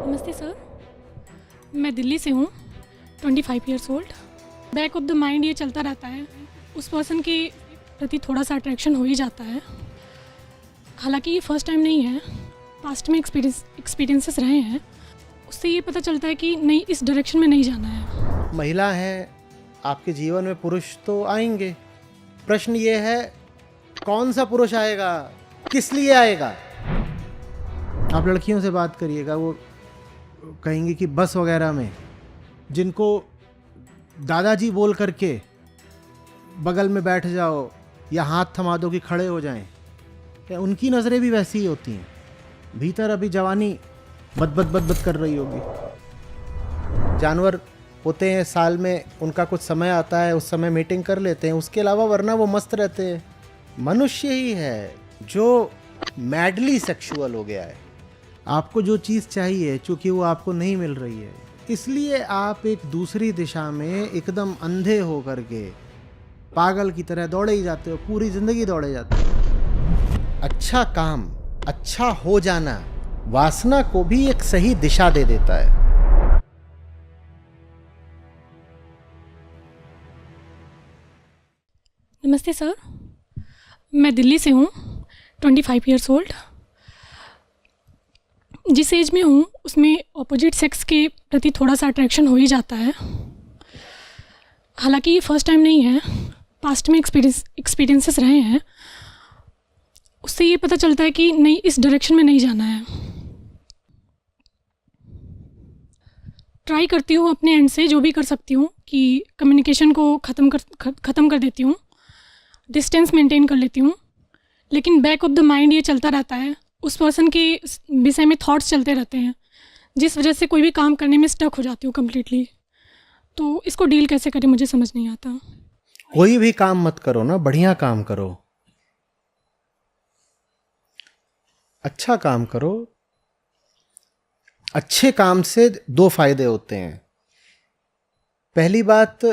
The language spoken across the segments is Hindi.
नमस्ते सर, मैं दिल्ली से हूँ, 25 years old. Back of the mind ये चलता रहता है, उस पर्सन के प्रति थोड़ा सा अट्रैक्शन हो ही जाता है। हालांकि ये फर्स्ट टाइम नहीं है, पास्ट में एक्सपीरियंसेस रहे हैं, उससे ये पता चलता है कि नहीं, इस डायरेक्शन में नहीं जाना है। महिला है, आपके जीवन में पुरुष तो आएंगे। प्रश्न ये है, कौन सा पुरुष आएगा, किस लिए आएगा। आप लड़कियों से बात करिएगा, वो कहेंगे कि बस वगैरह में जिनको दादाजी बोल करके बगल में बैठ जाओ या हाथ थमा दो कि खड़े हो जाएं, क्या उनकी नज़रें भी वैसी ही होती हैं। भीतर अभी जवानी बद बद बद बद कर रही होगी। जानवर होते हैं, साल में उनका कुछ समय आता है, उस समय मीटिंग कर लेते हैं, उसके अलावा वरना वो मस्त रहते हैं। मनुष्य ही है जो मैडली सेक्सुअल हो गया है। आपको जो चीज़ चाहिए, चूंकि वो आपको नहीं मिल रही है, इसलिए आप एक दूसरी दिशा में एकदम अंधे हो करके पागल की तरह दौड़े ही जाते हो, पूरी जिंदगी दौड़े जाते हो। अच्छा काम, अच्छा हो जाना वासना को भी एक सही दिशा दे देता है। नमस्ते सर, मैं दिल्ली से हूँ, 25 ईयर्स ओल्ड। जिस एज में हूँ उसमें ऑपोजिट सेक्स के प्रति थोड़ा सा अट्रैक्शन हो ही जाता है। हालांकि ये फर्स्ट टाइम नहीं है, पास्ट में एक्सपीरियंसेस रहे हैं, उससे ये पता चलता है कि नहीं, इस डायरेक्शन में नहीं जाना है। ट्राई करती हूँ अपने एंड से जो भी कर सकती हूँ कि कम्युनिकेशन को ख़त्म कर देती हूँ, डिस्टेंस मेंटेन कर लेती हूँ, लेकिन बैक ऑफ द माइंड ये चलता रहता है, उस पर्सन के विषय में थॉट्स चलते रहते हैं, जिस वजह से कोई भी काम करने में स्टक हो जाती हूँ कम्प्लीटली। तो इसको डील कैसे करें मुझे समझ नहीं आता। कोई भी काम मत करो ना, बढ़िया काम करो, अच्छा काम करो। अच्छे काम से दो फायदे होते हैं। पहली बात,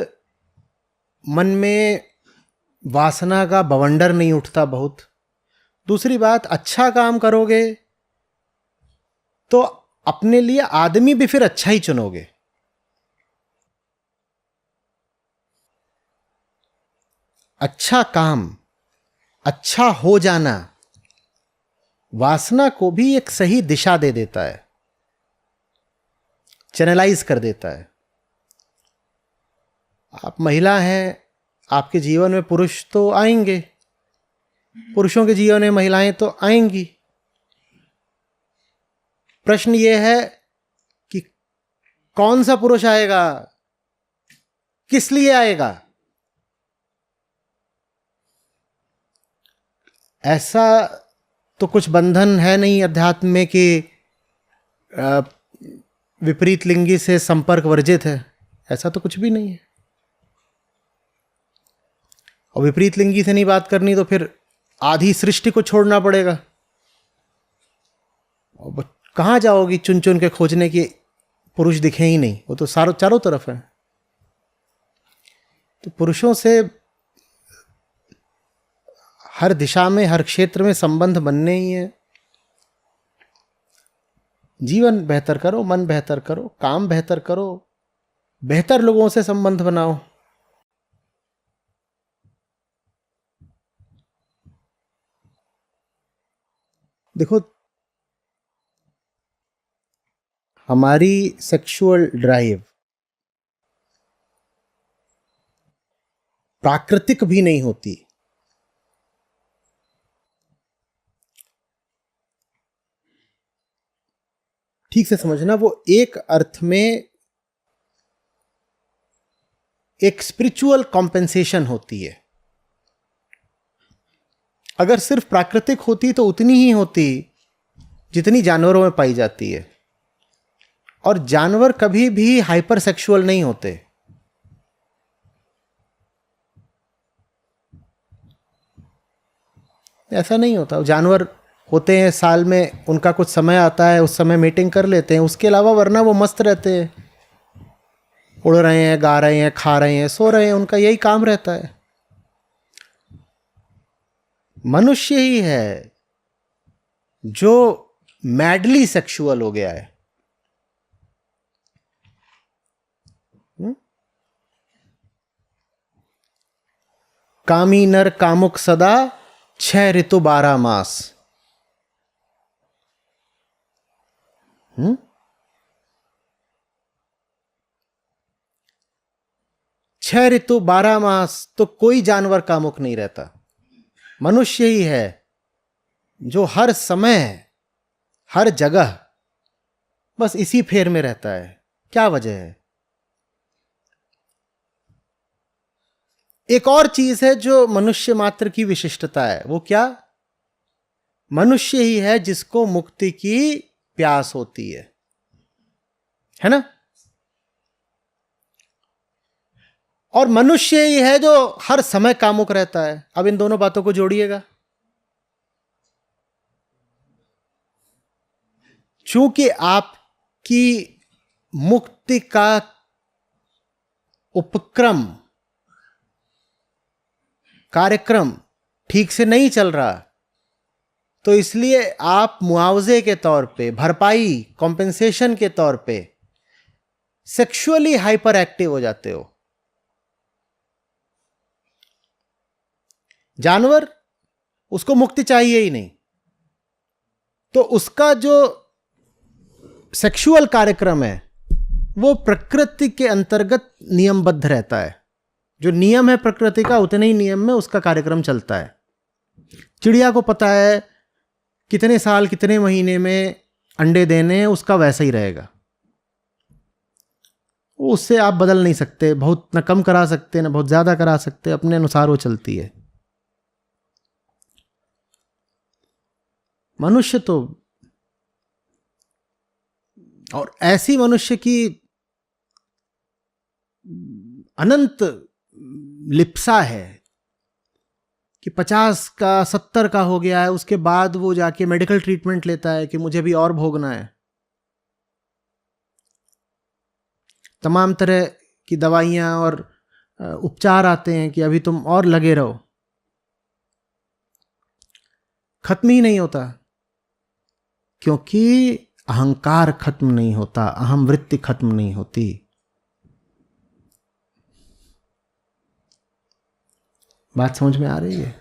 मन में वासना का बवंडर नहीं उठता बहुत। दूसरी बात, अच्छा काम करोगे तो अपने लिए आदमी भी फिर अच्छा ही चुनोगे। अच्छा काम, अच्छा हो जाना वासना को भी एक सही दिशा दे देता है, चैनलाइज कर देता है। आप महिला हैं, आपके जीवन में पुरुष तो आएंगे, पुरुषों के जीवन में महिलाएं तो आएंगी। प्रश्न ये है कि कौन सा पुरुष आएगा, किस लिए आएगा। ऐसा तो कुछ बंधन है नहीं अध्यात्म में कि विपरीत लिंगी से संपर्क वर्जित है, ऐसा तो कुछ भी नहीं है। और विपरीत लिंगी से नहीं बात करनी तो फिर आधी सृष्टि को छोड़ना पड़ेगा। और कहाँ जाओगी चुन चुन के खोजने की, पुरुष दिखे ही नहीं, वो तो चारों तरफ है। तो पुरुषों से हर दिशा में, हर क्षेत्र में संबंध बनने ही है। जीवन बेहतर करो, मन बेहतर करो, काम बेहतर करो, बेहतर लोगों से संबंध बनाओ। देखो, हमारी सेक्सुअल ड्राइव प्राकृतिक भी नहीं होती। ठीक से समझना, वो एक अर्थ में एक स्पिरिचुअल कॉम्पेंसेशन होती है। अगर सिर्फ प्राकृतिक होती तो उतनी ही होती जितनी जानवरों में पाई जाती है। और जानवर कभी भी हाइपर सेक्सुअल नहीं होते। ऐसा नहीं होता। जानवर होते हैं, साल में उनका कुछ समय आता है, उस समय मीटिंग कर लेते हैं, उसके अलावा वरना वो मस्त रहते हैं, उड़ रहे हैं, गा रहे हैं, खा रहे हैं, सो रहे हैं, उनका यही काम रहता है। मनुष्य ही है जो मैडली सेक्सुअल हो गया है। कामी नर कामुक सदा, 6 ऋतु 12 मास। 6 ऋतु 12 मास तो कोई जानवर कामुक नहीं रहता। मनुष्य ही है जो हर समय हर जगह बस इसी फेर में रहता है। क्या वजह है? एक और चीज है जो मनुष्य मात्र की विशिष्टता है। वो क्या? मनुष्य ही है जिसको मुक्ति की प्यास होती है ना? और मनुष्य ही है जो हर समय कामुक रहता है। अब इन दोनों बातों को जोड़िएगा। चूंकि आपकी मुक्ति का उपक्रम कार्यक्रम ठीक से नहीं चल रहा, तो इसलिए आप मुआवजे के तौर पे, भरपाई कॉम्पेंसेशन के तौर पे सेक्सुअली हाइपर एक्टिव हो जाते हो। जानवर, उसको मुक्ति चाहिए ही नहीं, तो उसका जो सेक्सुअल कार्यक्रम है वो प्रकृति के अंतर्गत नियमबद्ध रहता है। जो नियम है प्रकृति का, उतने ही नियम में उसका कार्यक्रम चलता है। चिड़िया को पता है कितने साल कितने महीने में अंडे देने, उसका वैसा ही रहेगा। उससे आप बदल नहीं सकते, बहुत न कम करा सकते न बहुत ज्यादा करा सकते, अपने अनुसार वो चलती है। मनुष्य तो, और ऐसी मनुष्य की अनंत लिप्सा है कि 50 का 70 का हो गया है, उसके बाद वो जाके मेडिकल ट्रीटमेंट लेता है कि मुझे भी और भोगना है। तमाम तरह की दवाइयां और उपचार आते हैं कि अभी तुम और लगे रहो, खत्म ही नहीं होता, क्योंकि अहंकार खत्म नहीं होता, अहम वृत्ति खत्म नहीं होती। बात समझ में आ रही है?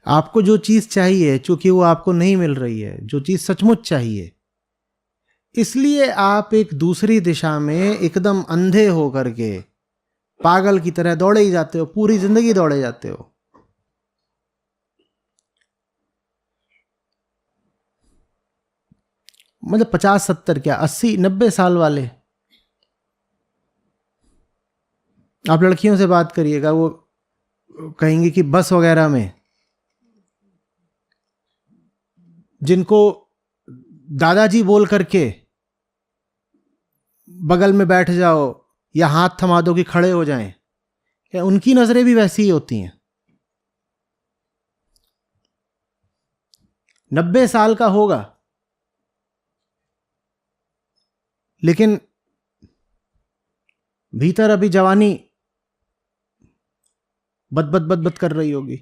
आपको जो चीज चाहिए, चूंकि वो आपको नहीं मिल रही है, जो चीज सचमुच चाहिए, इसलिए आप एक दूसरी दिशा में एकदम अंधे होकर के पागल की तरह दौड़े ही जाते हो, पूरी जिंदगी दौड़े जाते हो। मतलब 50-70 क्या, 80-90 साल वाले, आप लड़कियों से बात करिएगा, वो कहेंगे कि बस वगैरह में जिनको दादाजी बोल करके बगल में बैठ जाओ या हाथ थमा दो कि खड़े हो जाएं, क्या उनकी नजरें भी वैसी ही होती हैं? 90 साल का होगा, लेकिन भीतर अभी जवानी बद कर रही होगी।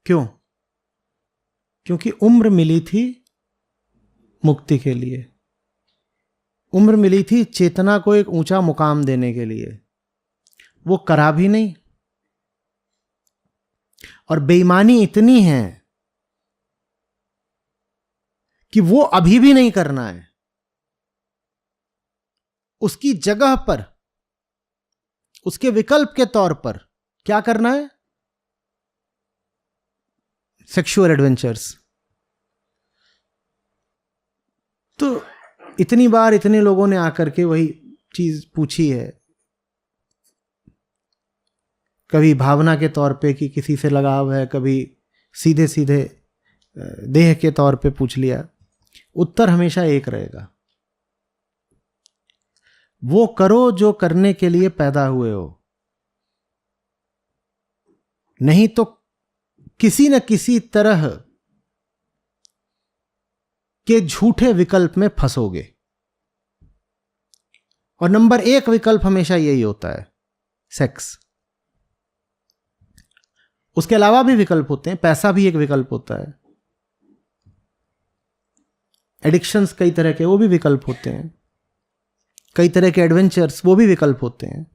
क्यों? क्योंकि उम्र मिली थी मुक्ति के लिए, उम्र मिली थी चेतना को एक ऊंचा मुकाम देने के लिए। वो करा भी नहीं, और बेईमानी इतनी है कि वो अभी भी नहीं करना है। उसकी जगह पर, उसके विकल्प के तौर पर क्या करना है? Sexual adventures. तो इतनी बार इतने लोगों ने आकर के वही चीज पूछी है, कभी भावना के तौर पे कि किसी से लगाव है, कभी सीधे सीधे देह के तौर पे पूछ लिया। उत्तर हमेशा एक रहेगा, वो करो जो करने के लिए पैदा हुए हो, नहीं तो किसी न किसी तरह के झूठे विकल्प में फंसोगे। और नंबर 1 विकल्प हमेशा यही होता है, सेक्स। उसके अलावा भी विकल्प होते हैं, पैसा भी एक विकल्प होता है, एडिक्शंस कई तरह के, वो भी विकल्प होते हैं, कई तरह के एडवेंचर्स, वो भी विकल्प होते हैं।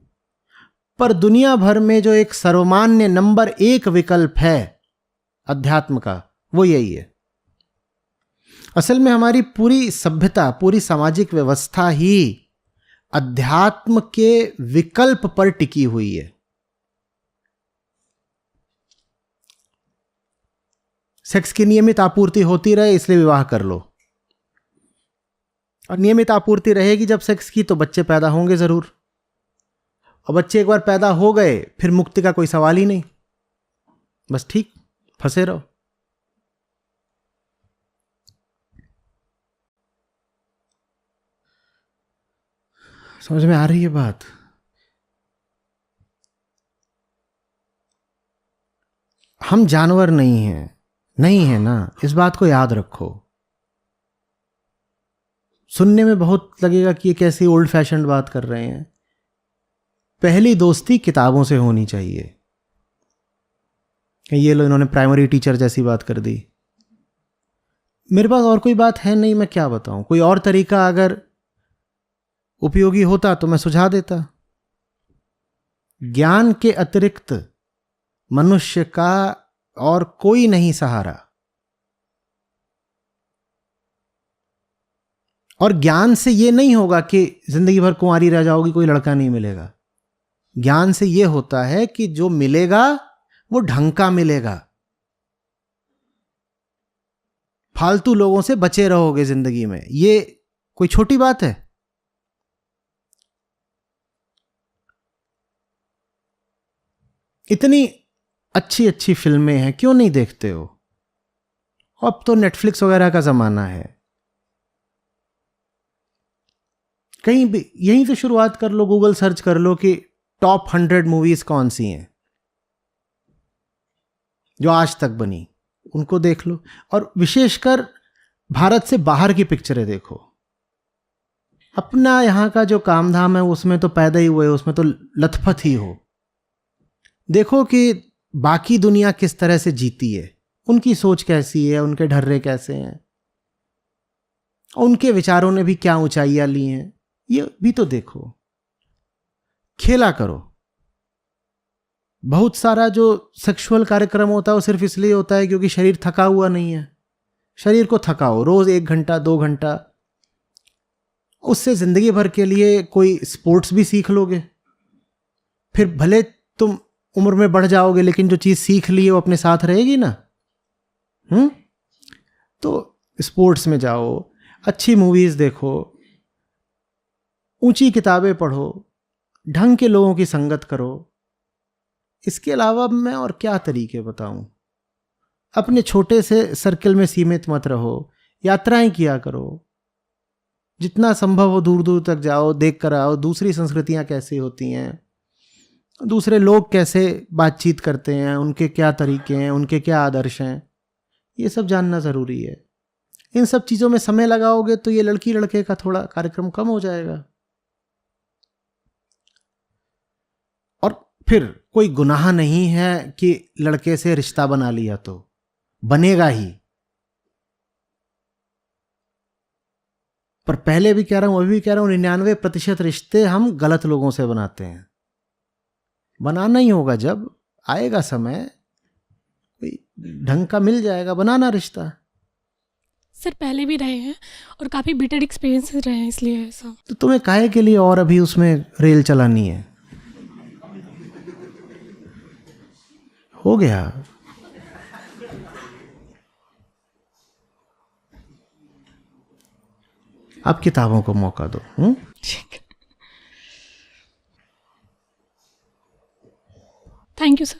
पर दुनिया भर में जो एक सर्वमान्य नंबर 1 विकल्प है अध्यात्म का, वो यही है। असल में हमारी पूरी सभ्यता, पूरी सामाजिक व्यवस्था ही अध्यात्म के विकल्प पर टिकी हुई है। सेक्स की नियमित आपूर्ति होती रहे इसलिए विवाह कर लो, और नियमित आपूर्ति रहेगी जब सेक्स की तो बच्चे पैदा होंगे जरूर, और बच्चे एक बार पैदा हो गए फिर मुक्ति का कोई सवाल ही नहीं, बस ठीक फंसे रहो। समझ में आ रही है बात? हम जानवर नहीं हैं, नहीं है ना, इस बात को याद रखो। सुनने में बहुत लगेगा कि ये कैसी ओल्ड फैशन बात कर रहे हैं। पहली दोस्ती किताबों से होनी चाहिए। ये लो, इन्होंने प्राइमरी टीचर जैसी बात कर दी। मेरे पास और कोई बात है नहीं, मैं क्या बताऊं। कोई और तरीका अगर उपयोगी होता तो मैं सुझा देता। ज्ञान के अतिरिक्त मनुष्य का और कोई नहीं सहारा, और ज्ञान से यह नहीं होगा कि जिंदगी भर कुंवारी रह जाओगी, कोई लड़का नहीं मिलेगा। ज्ञान से यह होता है कि जो मिलेगा वो ढंग का मिलेगा। फालतू लोगों से बचे रहोगे जिंदगी में, ये कोई छोटी बात है? इतनी अच्छी अच्छी फिल्में हैं, क्यों नहीं देखते हो? अब तो नेटफ्लिक्स वगैरह का जमाना है, कहीं भी यहीं से शुरुआत कर लो, गूगल सर्च कर लो कि टॉप 100 मूवीज कौन सी हैं जो आज तक बनी, उनको देख लो। और विशेषकर भारत से बाहर की पिक्चरें देखो। अपना यहाँ का जो काम धाम है उसमें तो पैदा ही हुए, उसमें तो लथपथ ही हो। देखो कि बाकी दुनिया किस तरह से जीती है, उनकी सोच कैसी है, उनके ढर्रे कैसे हैं, उनके विचारों ने भी क्या ऊंचाइयां ली हैं, ये भी तो देखो। खेला करो। बहुत सारा जो सेक्सुअल कार्यक्रम होता है वो सिर्फ इसलिए होता है क्योंकि शरीर थका हुआ नहीं है। शरीर को थकाओ, रोज 1 घंटा 2 घंटा, उससे जिंदगी भर के लिए कोई स्पोर्ट्स भी सीख लोगे। फिर भले तुम उम्र में बढ़ जाओगे लेकिन जो चीज सीख ली है वो अपने साथ रहेगी ना। तो स्पोर्ट्स में जाओ, अच्छी मूवीज देखो, ऊंची किताबें पढ़ो, ढंग के लोगों की संगत करो। इसके अलावा मैं और क्या तरीके बताऊं। अपने छोटे से सर्कल में सीमित मत रहो, यात्राएं किया करो, जितना संभव हो दूर दूर तक जाओ, देख कर आओ दूसरी संस्कृतियां कैसी होती हैं, दूसरे लोग कैसे बातचीत करते हैं, उनके क्या तरीके हैं, उनके क्या आदर्श हैं, ये सब जानना ज़रूरी है। इन सब चीज़ों में समय लगाओगे तो ये लड़की लड़के का थोड़ा कार्यक्रम कम हो जाएगा। और फिर कोई गुनाह नहीं है कि लड़के से रिश्ता बना लिया तो बनेगा ही। पर पहले भी कह रहा हूं, अभी भी कह रहा हूं, 99% रिश्ते हम गलत लोगों से बनाते हैं। बनाना ही होगा, जब आएगा समय कोई ढंग का मिल जाएगा, बनाना रिश्ता। सर पहले भी रहे हैं और काफ़ी बिटर एक्सपीरियंसेस रहे हैं, इसलिए ऐसा। तो तुम्हें काहे के लिए और अभी उसमें रेल चलानी है? हो गया। अब किताबों को मौका दो। Thank you sir.